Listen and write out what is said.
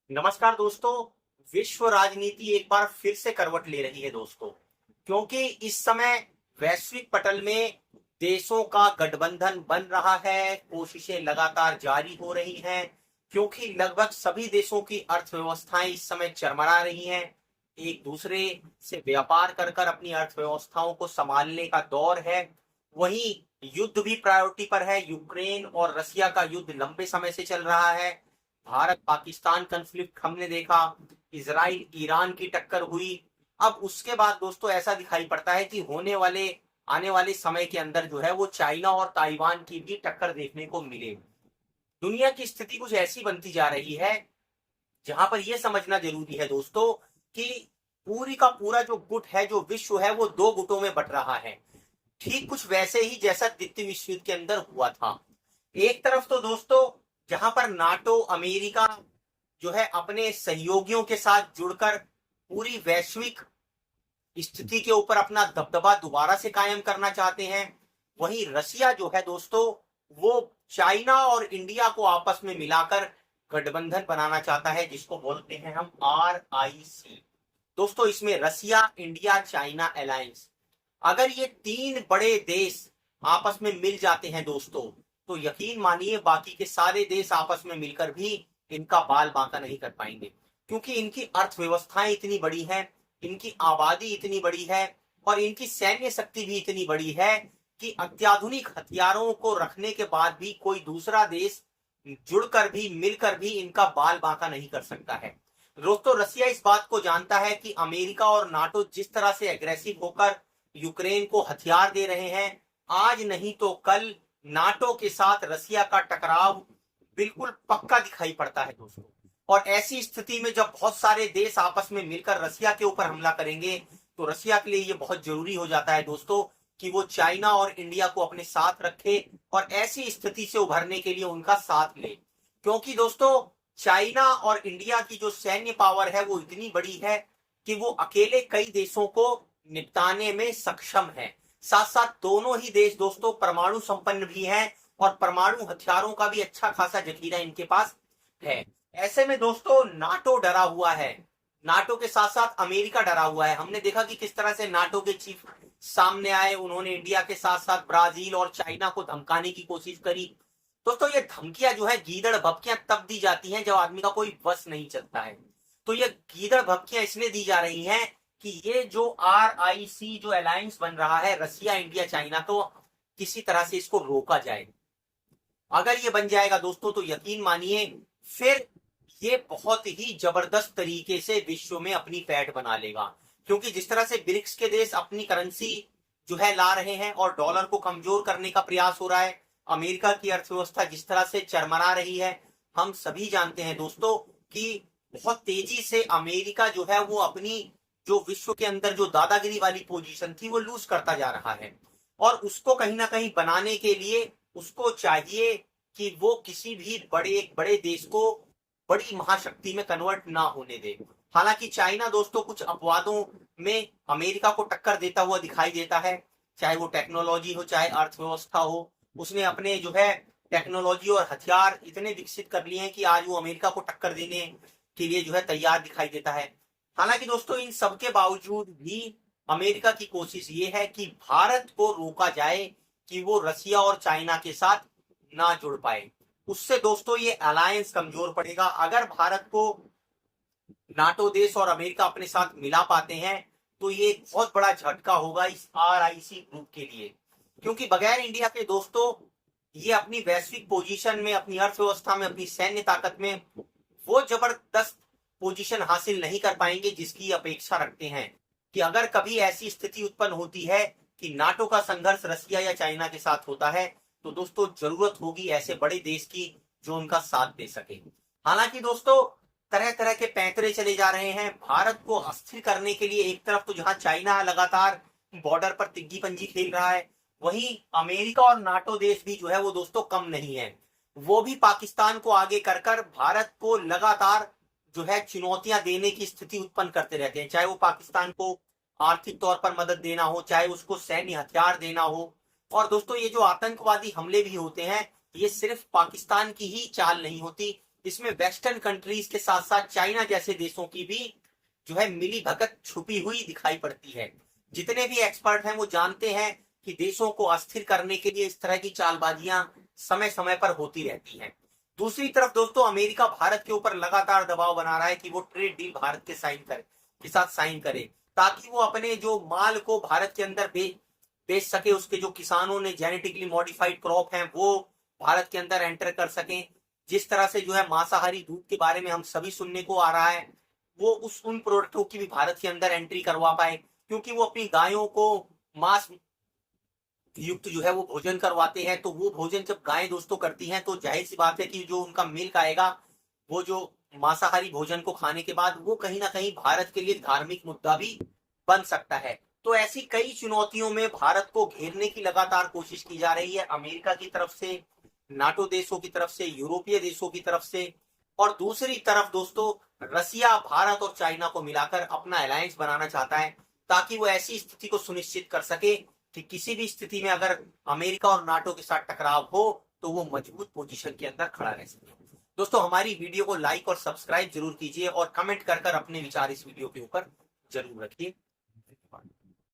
नमस्कार दोस्तों। विश्व राजनीति एक बार फिर से करवट ले रही है दोस्तों, क्योंकि इस समय वैश्विक पटल में देशों का गठबंधन बन रहा है। कोशिशें लगातार जारी हो रही हैं, क्योंकि लगभग सभी देशों की अर्थव्यवस्थाएं इस समय चरमरा रही हैं। एक दूसरे से व्यापार कर कर अपनी अर्थव्यवस्थाओं को संभालने का दौर है। वहीं युद्ध भी प्रायोरिटी पर है। यूक्रेन और रसिया का युद्ध लंबे समय से चल रहा है। भारत पाकिस्तान कन्फ्लिक्ट हमने देखा, इजराइल ईरान की टक्कर हुई। अब उसके बाद दोस्तों ऐसा दिखाई पड़ता है कि आने वाले समय के अंदर जो है वो चाइना और ताइवान की भी टक्कर देखने को मिले। दुनिया की स्थिति कुछ ऐसी बनती जा रही है जहां पर यह समझना जरूरी है दोस्तों कि पूरी का पूरा जो गुट है, जो विश्व है, वो दो गुटों में बट रहा है। ठीक कुछ वैसे ही जैसा द्वितीय विश्व युद्ध के अंदर हुआ था। एक तरफ तो दोस्तों जहां पर नाटो अमेरिका जो है अपने सहयोगियों के साथ जुड़कर पूरी वैश्विक स्थिति के ऊपर अपना दबदबा दोबारा से कायम करना चाहते हैं, वहीं रसिया जो है दोस्तों वो चाइना और इंडिया को आपस में मिलाकर गठबंधन बनाना चाहता है, जिसको बोलते हैं हम RIC। दोस्तों इसमें रसिया, इंडिया, चाइना अलायंस, अगर ये तीन बड़े देश आपस में मिल जाते हैं दोस्तों, तो यकीन मानिए बाकी के सारे देश आपस में मिलकर भी इनका बाल बांका नहीं कर पाएंगे, क्योंकि इनकी अर्थव्यवस्थाएं इतनी बड़ी हैं, इनकी आबादी इतनी बड़ी है और इनकी सैन्य शक्ति भी इतनी बड़ी है कि अत्याधुनिक हथियारों को रखने के बाद भी कोई दूसरा देश जुड़कर भी मिलकर भी इनका बाल बांका नहीं कर सकता है। दोस्तों रसिया इस बात को जानता है कि अमेरिका और नाटो जिस तरह से एग्रेसिव होकर यूक्रेन को हथियार दे रहे हैं, आज नहीं तो कल नाटो के साथ रसिया का टकराव बिल्कुल पक्का दिखाई पड़ता है दोस्तों। और ऐसी स्थिति में जब बहुत सारे देश आपस में मिलकर रसिया के ऊपर हमला करेंगे, तो रसिया के लिए यह बहुत जरूरी हो जाता है दोस्तों कि वो चाइना और इंडिया को अपने साथ रखे और ऐसी स्थिति से उभरने के लिए उनका साथ ले। क्योंकि दोस्तों चाइना और इंडिया की जो सैन्य पावर है वो इतनी बड़ी है कि वो अकेले कई देशों को निपटाने में सक्षम है। साथ साथ दोनों ही देश दोस्तों परमाणु संपन्न भी हैं और परमाणु हथियारों का भी अच्छा खासा जखीरा इनके पास है। ऐसे में दोस्तों नाटो डरा हुआ है, नाटो के साथ साथ अमेरिका डरा हुआ है। हमने देखा कि किस तरह से नाटो के चीफ सामने आए, उन्होंने इंडिया के साथ साथ ब्राजील और चाइना को धमकाने की कोशिश करी। दोस्तों ये धमकियां जो है, गीदड़ भपकियां तब दी जाती हैं जब आदमी का कोई बस नहीं चलता है। तो ये गीदड़ भपकियां इसलिए दी जा रही हैं कि ये जो RIC जो अलायंस बन रहा है रसिया, इंडिया, चाइना, तो किसी तरह से इसको रोका जाए। अगर ये बन जाएगा दोस्तों तो यकीन मानिए फिर ये बहुत ही जबरदस्त तरीके से विश्व में अपनी पैठ बना लेगा। क्योंकि जिस तरह से ब्रिक्स के देश अपनी करेंसी जो है ला रहे हैं और डॉलर को कमजोर करने का प्रयास हो रहा है, अमेरिका की अर्थव्यवस्था जिस तरह से चरमरा रही है, हम सभी जानते हैं दोस्तों कि बहुत तेजी से अमेरिका जो है वो अपनी जो विश्व के अंदर जो दादागिरी वाली पोजीशन थी वो लूज करता जा रहा है। और उसको कहीं ना कहीं बनाने के लिए उसको चाहिए कि वो किसी भी बड़े देश को बड़ी महाशक्ति में कन्वर्ट ना होने दे। हालांकि चाइना दोस्तों कुछ अपवादों में अमेरिका को टक्कर देता हुआ दिखाई देता है, चाहे वो टेक्नोलॉजी हो चाहे अर्थव्यवस्था हो। उसने अपने जो है टेक्नोलॉजी और हथियार इतने विकसित कर लिए हैं कि आज वो अमेरिका को टक्कर देने के लिए जो है तैयार दिखाई देता है। हालांकि दोस्तों इन सबके बावजूद भी अमेरिका की कोशिश ये है कि भारत को रोका जाए कि वो रसिया और चाइना के साथ ना जुड़ पाए। उससे दोस्तों ये अलायंस कमजोर पड़ेगा। अगर भारत को नाटो देश और अमेरिका अपने साथ मिला पाते हैं तो ये एक बहुत बड़ा झटका होगा इस RIC ग्रुप के लिए। क्योंकि बगैर इंडिया के दोस्तों ये अपनी वैश्विक पोजीशन में, अपनी अर्थव्यवस्था में, अपनी सैन्य ताकत में वो जबरदस्त पोजीशन हासिल नहीं कर पाएंगे जिसकी अपेक्षा रखते हैं। कि अगर कभी ऐसी स्थिति उत्पन्न होती है कि नाटो का संघर्ष रसिया या चाइना के साथ होता है, तो दोस्तों जरूरत होगी ऐसे बड़े देश की जो उनका साथ दे सके। हालांकि दोस्तों तरह तरह के पैंतरे चले जा रहे हैं भारत को अस्थिर करने के लिए। एक तरफ तो जहां चाइना लगातार बॉर्डर पर तिग्गी पंजी खेल रहा है, वहीं अमेरिका और नाटो देश भी जो है वो दोस्तों कम नहीं है। वो भी पाकिस्तान को आगे कर कर भारत को लगातार जो है चुनौतियां देने की स्थिति उत्पन्न करते रहते हैं, चाहे वो पाकिस्तान को आर्थिक तौर पर मदद देना हो, चाहे उसको सैन्य हथियार देना हो। और दोस्तों ये जो आतंकवादी हमले भी होते हैं, ये सिर्फ पाकिस्तान की ही चाल नहीं होती, इसमें वेस्टर्न कंट्रीज के साथ साथ चाइना जैसे देशों की भी जो है मिली भगत छुपी हुई दिखाई पड़ती है। जितने भी एक्सपर्ट हैं वो जानते हैं कि देशों को अस्थिर करने के लिए इस तरह की चालबाजियां समय समय पर होती रहती हैं। दूसरी तरफ दोस्तों अमेरिका भारत के ऊपर लगातार दबाव बना रहा है कि वो ट्रेड डील भारत के साथ साइन करे, ताकि वो अपने जो माल को भारत के अंदर बेच सके, उसके जो किसानों ने जेनेटिकली मॉडिफाइड क्रॉप हैं वो भारत के अंदर एंटर कर सकें। जिस तरह से जो है मांसाहारी दूध के बारे में हम सभी सुनने को आ रहा है, वो उन प्रोडक्टों की भी भारत के अंदर एंट्री करवा पाए, क्योंकि वो अपनी गायों को मांस युक्त जो है वो भोजन करवाते हैं। तो वो भोजन जब गायें दोस्तों करती हैं तो जाहिर सी बात है कि जो उनका मिल्क आएगा वो जो मांसाहारी भोजन को खाने के बाद वो कहीं ना कहीं भारत के लिए धार्मिक मुद्दा भी बन सकता है। तो ऐसी कई चुनौतियों में भारत को घेरने की लगातार कोशिश की जा रही है, अमेरिका की तरफ से, नाटो देशों की तरफ से, यूरोपीय देशों की तरफ से। और दूसरी तरफ दोस्तों रसिया भारत और चाइना को मिलाकर अपना अलायंस बनाना चाहता है, ताकि वो ऐसी स्थिति को सुनिश्चित कर सके कि किसी भी स्थिति में अगर अमेरिका और नाटो के साथ टकराव हो तो वो मजबूत पोजीशन के अंदर खड़ा रह सके। दोस्तों हमारी वीडियो को लाइक और सब्सक्राइब जरूर कीजिए और कमेंट कर अपने विचार इस वीडियो के ऊपर जरूर रखिए।